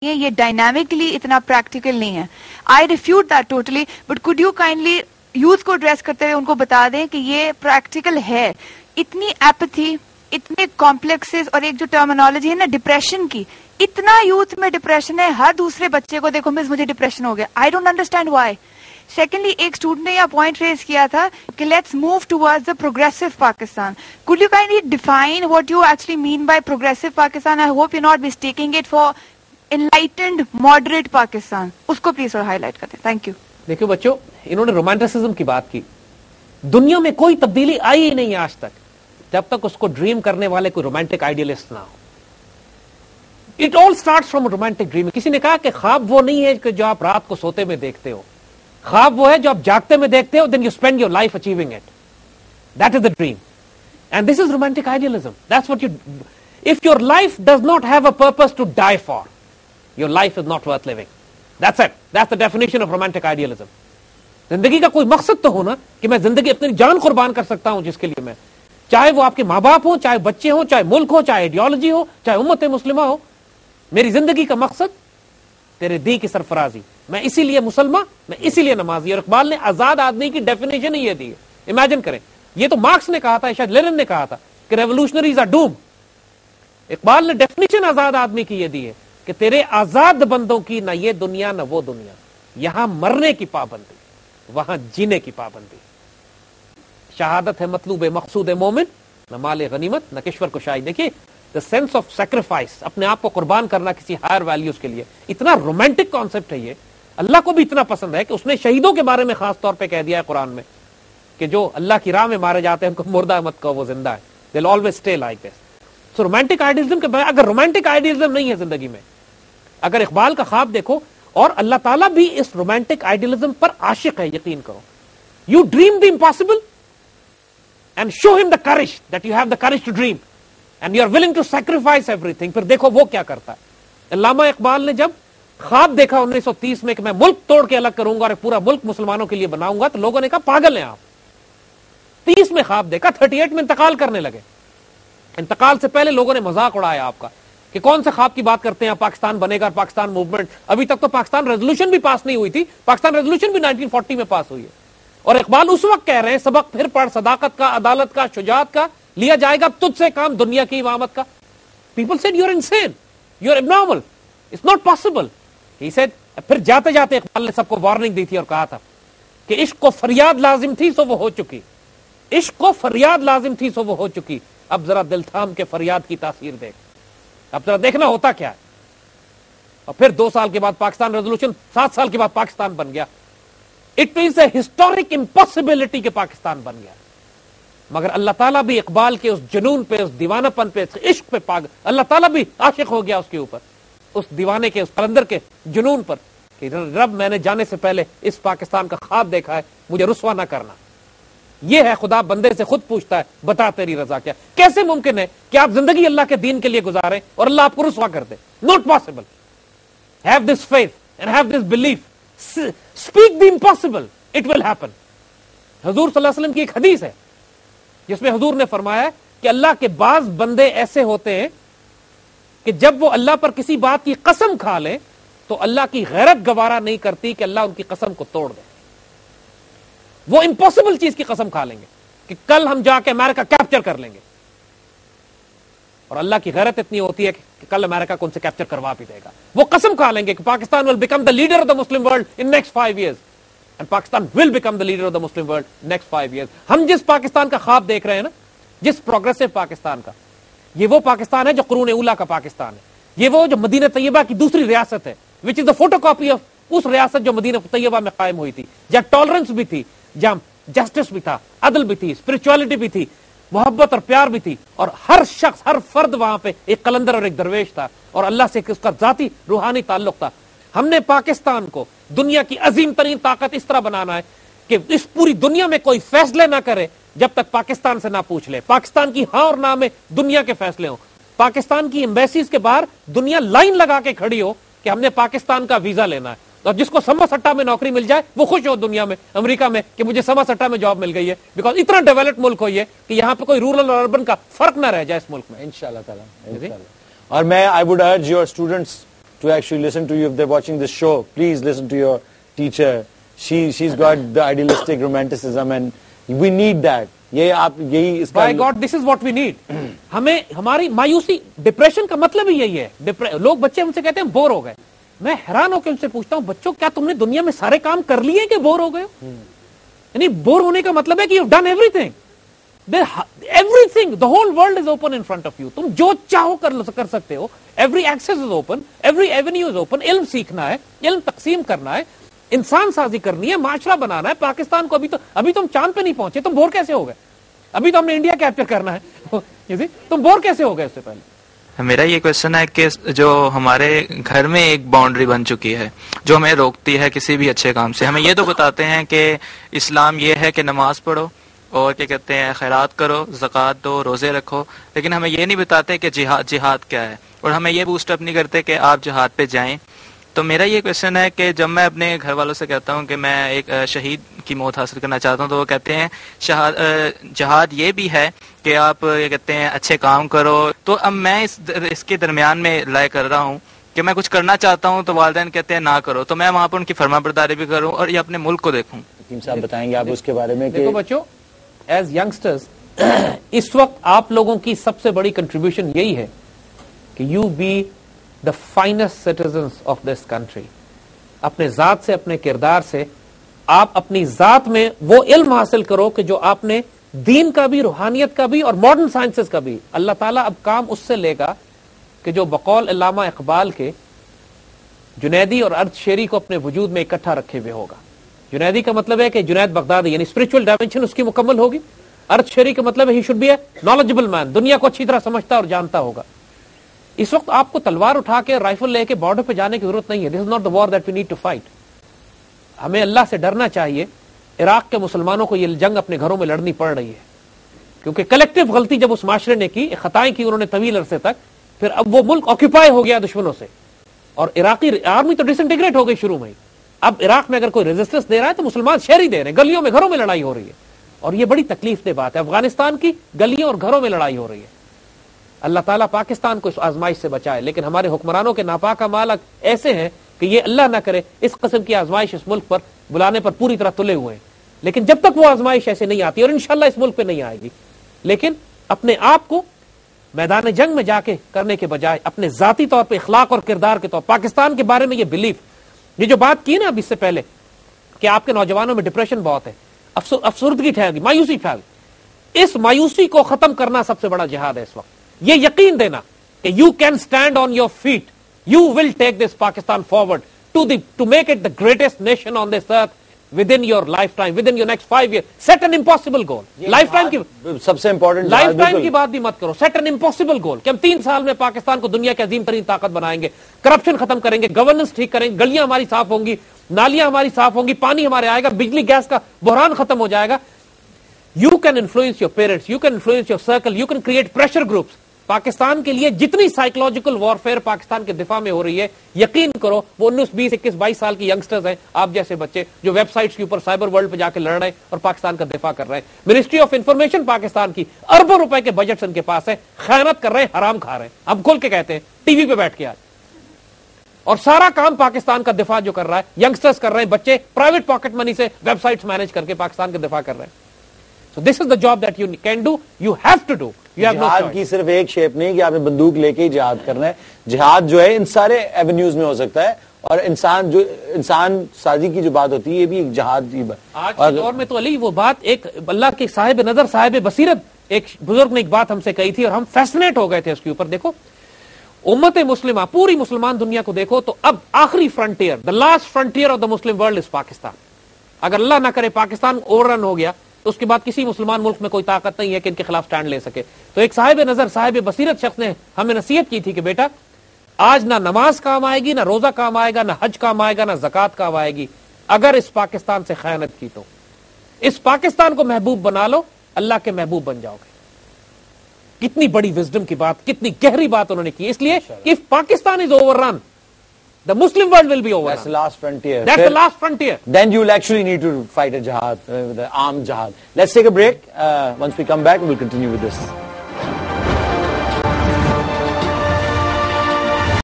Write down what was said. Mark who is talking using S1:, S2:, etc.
S1: یہ ڈائنامکلی اتنا پریکٹیکل نہیں ہے. I refute that totally, but could you kindly youth کو ایڈریس کرتے ہوئے ان کو بتا دیں کہ یہ پریکٹیکل ہے. اتنی ایپتھی, اتنے کمپلیکسز, اور ایک جو ٹرمینالوجی ہے نا ڈپریشن کی, اتنا یوتھ میں ڈپریشن ہے. ہر دوسرے بچے کو دیکھو مجھے ڈپریشن ہو گیا. I don't understand why. Secondly, ایک اسٹوڈنٹ نے یہ پوائنٹ ریز کیا تھا کہ let's move towards the progressive Pakistan. Could you kindly define what you actually mean by progressive Pakistan? I hope you not mistaking it for enlightened moderate Pakistan. اس کو please highlight کرتے. Thank you.
S2: دیکھو بچوں, انہوں نے رومانٹسزم کی بات کی. دنیا میں کوئی تبدیلی آئی ہی نہیں آج تک جب تک اس کو ڈریم کرنے والے کوئی رومانٹک آئیڈیلسٹ نہ ہو. It all starts from romantic dream. کسی نے کہا کہ خواب وہ نہیں ہے کہ جو آپ رات کو سوتے میں دیکھتے ہو, خواب وہ ہے جو آپ جاگتے میں دیکھتے ہو. Then you spend your life achieving it. That is the dream, and this is romantic idealism. That's what you, if your life does not have a purpose to die for, your life is not worth living. That's it. That's the definition of romantic idealism. زندگی کا کوئی مقصد تو ہونا کہ میں زندگی اپنی جان قربان کر سکتا ہوں جس کے لیے میں, چاہے وہ آپ کے ماں باپ ہوں, چاہے بچے ہوں, چاہے ملک ہو, چاہے آئیڈیالوجی ہو, چاہے امت مسلمہ ہو. میری زندگی کا مقصد تیرے دین کی سرفرازی. میں اسی لیے مسلمان, میں اسی لیے نمازی. اور اقبال نے آزاد آدمی کی ڈیفینیشن ہی یہ دی ہے. امیجن کریں, یہ تو مارکس نے کہا تھا, شاید لینن نے کہا تھا کہ ریولوشنریز آر ڈوم. اقبال نے ڈیفینیشن آزاد آدمی کی یہ دی ہے کہ تیرے آزاد بندوں کی نہ یہ دنیا نہ وہ دنیا. یہاں مرنے کی پابندی, وہاں جینے کی پابندی. شہادت ہے مطلوب مقصود مومن, نہ مال غنیمت نہ کشور کشائی. دیکھیے دا سینس آف سیکریفائس, اپنے آپ کو قربان کرنا کسی ہائر ویلیوز کے لیے. اتنا رومانٹک کانسیپٹ ہے یہ, اللہ کو بھی اتنا پسند ہے کہ اس نے شہیدوں کے بارے میں خاص طور پہ کہہ دیا ہے قرآن میں کہ جو اللہ کی راہ میں مارے جاتے ہیں ان کو مردہ مت کہو, وہ زندہ ہے. They will always stay like this. So romantic idealism کے اگر رومانٹک آئیڈیلزم نہیں ہے زندگی میں, اگر اقبال کا خواب دیکھو, اور اللہ تعالیٰ بھی اس رومانٹک آئیڈیلزم پر عاشق ہے, یقین کرو. You dream the impossible and show them the courage that you have the courage to dream and you are willing to sacrifice everything. پھر دیکھو وہ کیا کرتا ہے. علامہ اقبال نے جب خواب دیکھا 1930 میں کہ میں ملک توڑ کے الگ کروں گا اور پورا ملک مسلمانوں کے لیے بناؤں گا, تو لوگوں نے کہا پاگل ہیں آپ. 30 میں خواب دیکھا, 38 میں انتقال کرنے لگے. انتقال سے پہلے لوگوں نے مذاق اڑایا آپ کا کہ کون سے خواب کی بات کرتے ہیں, پاکستان بنے گا, پاکستان موومنٹ. ابھی تک تو پاکستان ریزولوشن بھی پاس نہیں ہوئی تھی. پاکستان ریزولوشن بھی 1940 میں پاس ہوئی ہے. اور اقبال اس وقت کہہ رہے ہیں سبق پھر پڑھ, صداقت کا, عدالت کا, شجاعت کا, لیا جائے گا تجھ سے کام دنیا کی امامت کا. People said you are insane, you are abnormal, it's not possible. He said, پھر جاتے جاتے اقبال نے سب کو وارننگ دی تھی اور کہا تھا کہ عشق کو فریاد لازم تھی سو وہ ہو چکی, عشق کو فریاد لازم تھی سو وہ ہو چکی. اب ذرا دل تھام کے فریاد کی تاثیر دیکھ, اب ذرا دیکھنا ہوتا کیا ہے. اور پھر 2 سال کے بعد پاکستان ریزولوشن, 7 سال کے بعد پاکستان بن گیا. It is a historic impossibility کہ پاکستان بن گیا. مگر اللہ تعالیٰ بھی اقبال کے اس جنون پہ, اس دیوانہ پن پہ, اس عشق پہ پاگل, اللہ تعالیٰ بھی عاشق ہو گیا اس کے اوپر, اس دیوانے کے, اس قلندر کے جنون پر کہ رب میں نے جانے سے پہلے اس پاکستان کا خواب دیکھا ہے, مجھے رسوا نہ کرنا. یہ ہے خدا بندے سے خود پوچھتا ہے بتا تیری رضا کیا. کیسے ممکن ہے کہ آپ زندگی اللہ کے دین کے لیے گزاریں اور اللہ آپ کو رسوا کر دے؟ Not possible. Have this faith and have this belief, speak the impossible, it will happen. حضور صلی اللہ علیہ وسلم کی ایک حدیث ہے جس میں حضور نے فرمایا کہ اللہ کے بعض بندے ایسے ہوتے ہیں کہ جب وہ اللہ پر کسی بات کی قسم کھا لیں تو اللہ کی غیرت گوارا نہیں کرتی کہ اللہ ان کی قسم کو توڑ دے. وہ امپاسبل چیز کی قسم کھا لیں گے کہ کل ہم جا کے امریکہ کیپچر کر لیں گے, اور اللہ کی غیرت اتنی ہوتی ہے کہ کل امریکہ کو ان سے کیپچر کروا بھی دے گا. وہ قسم کھا لیں گے کہ Pakistan will become the leader of the Muslim world in next 5 years, and Pakistan will become the leader of the Muslim world next 5 years. ہم جس پاکستان کا خواب دیکھ رہے ہیں نا, جس پروگریسو پاکستان کا, یہ وہ پاکستان ہے جو قرون اولا کا پاکستان ہے. یہ وہ جو مدینہ طیبہ کی دوسری ریاست ہے, وچ از دا فوٹو کاپی آف اس ریاست جو مدینہ طیبہ میں قائم ہوئی تھی, جہاں ٹالرنس بھی تھی, جہاں جسٹس بھی تھا, عدل بھی تھی, اسپرچولیٹی بھی تھی, محبت اور پیار بھی تھی, اور ہر شخص, ہر فرد وہاں پہ ایک قلندر اور ایک درویش تھا, اور اللہ سے اس کا ذاتی روحانی تعلق تھا. ہم نے پاکستان کو دنیا کی عظیم ترین طاقت اس طرح بنانا ہے کہ اس پوری دنیا میں کوئی فیصلے نہ کرے جب تک پاکستان سے نہ پوچھ لے. پاکستان کی ہاں اور نہ میں دنیا کے فیصلے ہوں. پاکستان کی ایمبیسیز کے باہر دنیا لائن لگا کے کھڑی ہو کہ ہم نے پاکستان کا ویزا لینا ہے, اور جس کو سما سٹا میں نوکری مل جائے وہ خوش ہو دنیا میں, امریکہ میں, کہ مجھے سما سٹا میں جاب مل گئی ہے, بیکاز اتنا ڈیولپڈ ملک ہو یہ کہ یہاں پہ کوئی رورل اور اربن کا فرق نہ رہ جائے اس ملک میں,
S3: انشاءاللہ تعالی. اور میں I would urge your students to actually listen to you. If they're watching this show, please listen to your teacher. She's got the idealistic romanticism and we need that. یہ آپ یہی اس کا
S2: by God this is what we need. ہمیں ہماری مایوسی, depression کا مطلب ہی یہی ہے. لوگ بچے ہم سے کہتے ہیں بور ہو گئے. میں حیران ہو کے ان سے پوچھتا ہوں بچوں کیا تم نے دنیا میں سارے کام کر لیے کہ بور ہو گئے ہو؟ یعنی بور ہونے کا مطلب ہے کہ you done everything. Everything, the whole world is open in front of you. تم جو چاہو کر سکتے ہو. Every access is open, every avenue is open. علم سیکھنا ہے, علم تقسیم کرنا ہے, انسان سازی کرنی ہے, معاشرہ بنانا ہے. پاکستان کو ابھی تم چاند پہ نہیں پہنچے, تم بور کیسے ہو گئے؟ ابھی تو ہم نے انڈیا کیپچر کرنا ہے, تم بور کیسے ہو گئے اس سے پہلے؟
S4: میرا یہ کوشچن ہے کہ جو ہمارے گھر میں ایک باؤنڈری بن چکی ہے جو ہمیں روکتی ہے کسی بھی اچھے کام سے. ہمیں یہ تو بتاتے ہیں کہ اسلام یہ ہے کہ نماز پڑھو اور کیا کہتے ہیں خیرات کرو, زکوٰۃ دو, روزے رکھو, لیکن ہمیں یہ نہیں بتاتے کہ جہاد کیا ہے, اور ہمیں یہ بوسٹ اپ نہیں کرتے کہ آپ جہاد پہ جائیں. تو میرا یہ کوشچن ہے کہ جب میں اپنے گھر والوں سے کہتا ہوں کہ میں ایک شہید کی موت حاصل کرنا چاہتا ہوں تو وہ کہتے ہیں جہاد یہ بھی ہے کہ آپ یہ کہتے ہیں اچھے کام کرو. تو اب میں اس کے درمیان میں لائے کر رہا ہوں کہ میں کچھ کرنا چاہتا ہوں تو والدین کہتے ہیں نہ کرو, تو میں وہاں پر ان کی فرما برداری بھی کروں اور یہ اپنے ملک کو دیکھوں.
S3: حکیم صاحب بتائیں گے آپ اس کے بارے میں؟
S2: دیکھو بچوں, ایز ینگسٹرز اس وقت آپ لوگوں کی سب سے بڑی کنٹریبیوشن یہی ہے کہ you be the finest citizens of this country. اپنے ذات سے, اپنے کردار سے آپ اپنی ذات میں وہ علم حاصل کرو کہ جو آپ نے دین کا بھی, روحانیت کا بھی اور ماڈرن سائنسز کا بھی. اللہ تعالیٰ اب کام اس سے لے گا کہ جو بقول علامہ اقبال کے جنیدی اور ارد شیری کو اپنے وجود میں اکٹھا رکھے ہوئے ہوگا. جنیدی کا مطلب ہے کہ جنید بغدادی یعنی اسپرچل ڈائمینشن اس کی مکمل ہوگی. ارد شیری کا مطلب ہے he should be a knowledgeable man, دنیا کو اچھی طرح سمجھتا اور جانتا ہوگا. اس وقت آپ کو تلوار اٹھا کے رائفل لے کے بارڈر پہ جانے کی ضرورت نہیں ہے. This is not the war that we need to fight. ہمیں اللہ سے ڈرنا چاہیے. عراق کے مسلمانوں کو یہ جنگ اپنے گھروں میں لڑنی پڑ رہی ہے کیونکہ کلیکٹو غلطی جب اس معاشرے نے کی, خطائیں کی انہوں نے طویل عرصے تک, پھر اب وہ ملک آکوپائی ہو گیا دشمنوں سے اور عراقی آرمی تو ڈس انٹیگریٹ ہو گئی شروع میں ہی. اب عراق میں اگر کوئی ریزسٹنس دے رہا ہے تو مسلمان شہری دے رہے ہیں, گلیوں میں گھروں میں لڑائی ہو رہی ہے اور یہ بڑی تکلیف دہ بات ہے. افغانستان کی گلیوں اور گھروں میں لڑائی ہو رہی ہے. اللہ تعالیٰ پاکستان کو اس آزمائش سے بچائے, لیکن ہمارے حکمرانوں کے ناپاک اعمال ایسے ہیں کہ یہ اللہ نہ کرے اس قسم کی آزمائش اس ملک پر بلانے پر پوری طرح تلے ہوئے ہیں. لیکن جب تک وہ آزمائش ایسے نہیں آتی, اور انشاءاللہ اس ملک پہ نہیں آئے گی, لیکن اپنے آپ کو میدان جنگ میں جا کے کرنے کے بجائے اپنے ذاتی طور پہ اخلاق اور کردار کے طور پاکستان کے بارے میں یہ بلیف, یہ جو بات کی نا اب اس سے پہلے کہ آپ کے نوجوانوں میں ڈپریشن بہت ہے, افسردگی پھیل گئی, مایوسی پھیل گئی, اس مایوسی کو ختم کرنا سب سے بڑا جہاد ہے اس وقت. یہ یقین دینا کہ you can stand on your feet, you will take this Pakistan forward to make it the greatest nation on this earth within your lifetime, within your next 5 years. Set an impossible goal. Lifetime کی
S3: سب سے important
S2: life time کی بات بھی مت کرو. Set an impossible goal کہ ہم 3 سال میں پاکستان کو دنیا کی عظیم ترین طاقت بنائیں گے, کرپشن ختم کریں گے, گورننس ٹھیک کریں گے, گلیاں ہماری صاف ہوں گی, نالیاں ہماری صاف ہوں گی, پانی ہمارے آئے گا, بجلی گیس کا بحران ختم ہو جائے گا. You can influence your parents, you can influence your circle, you can create pressure groups. Pakistan کے لیے جتنی سائیکولوجیکل وارفیئر پاکستان کے دفاع میں ہو رہی ہے, یقین کرو وہ 19, 20, 21, 22 سال کی ینگسٹرز ہیں, آپ جیسے بچے جو ویب سائٹس کے اوپر سائبر ورلڈ پہ جا کے لڑ رہے ہیں اور پاکستان کا دفاع کر رہے ہیں. منسٹری آف انفارمیشن پاکستان کی اربوں روپے کے بجٹس ان کے پاس ہے, خیانت کر رہے ہیں, حرام کھا رہے ہیں, اب کھول کے کہتے ہیں ٹی وی پہ بیٹھ کے آج, اور سارا کام پاکستان کا دفاع جو کر رہا ہے ینگسٹرز کر رہے ہیں, بچے پرائیویٹ پاکٹ منی سے ویب سائٹس مینج کر کے پاکستان کا دفاع کر رہے ہیں. So this is the job that you can do, you have to do.
S3: جہاد کی صرف ایک شیپ نہیں کہ آپ نے بندوق لے کے ہی جہاد کرنا ہے. جہاد جو ہے ان سارے ایونیوز میں ہو سکتا ہے, اور انسان سازی کی جو بات ہوتی ہے یہ بھی ایک جہاد کی بات.
S2: آج کے دور میں تو علی وہ بات, ایک اللہ کے صاحب نظر صاحب بصیرت ایک بزرگ نے ایک بات ہم سے کہی تھی اور ہم فیسنیٹ ہو گئے تھے اس کے اوپر. دیکھو امت مسلمہ, پوری مسلمان دنیا کو دیکھو تو اب آخری frontier, the last frontier of the Muslim world is Pakistan. اگر اللہ نہ کرے پاکستان اوور رن ہو گیا تو اس کے بعد کسی مسلمان ملک میں کوئی طاقت نہیں ہے کہ ان کے خلاف سٹینڈ لے سکے. تو ایک صاحب نظر صاحب بصیرت شخص نے ہمیں نصیحت کی تھی کہ بیٹا آج نہ نماز کام آئے گی, نہ روزہ کام آئے گا, نہ حج کام آئے گا, نہ زکوٰۃ کام آئے گی اگر اس پاکستان سے خیانت کی. تو اس پاکستان کو محبوب بنا لو, اللہ کے محبوب بن جاؤ گے. کتنی بڑی وزڈم کی بات, کتنی گہری بات انہوں نے کی. اس لیے کہ Pakistan is overrun, the Muslim world will be over.
S3: That's the last frontier.
S2: That's the last frontier.
S3: Then you will actually need to fight a jihad, the armed jihad. Let's take a break. Once we come back, we'll continue with this.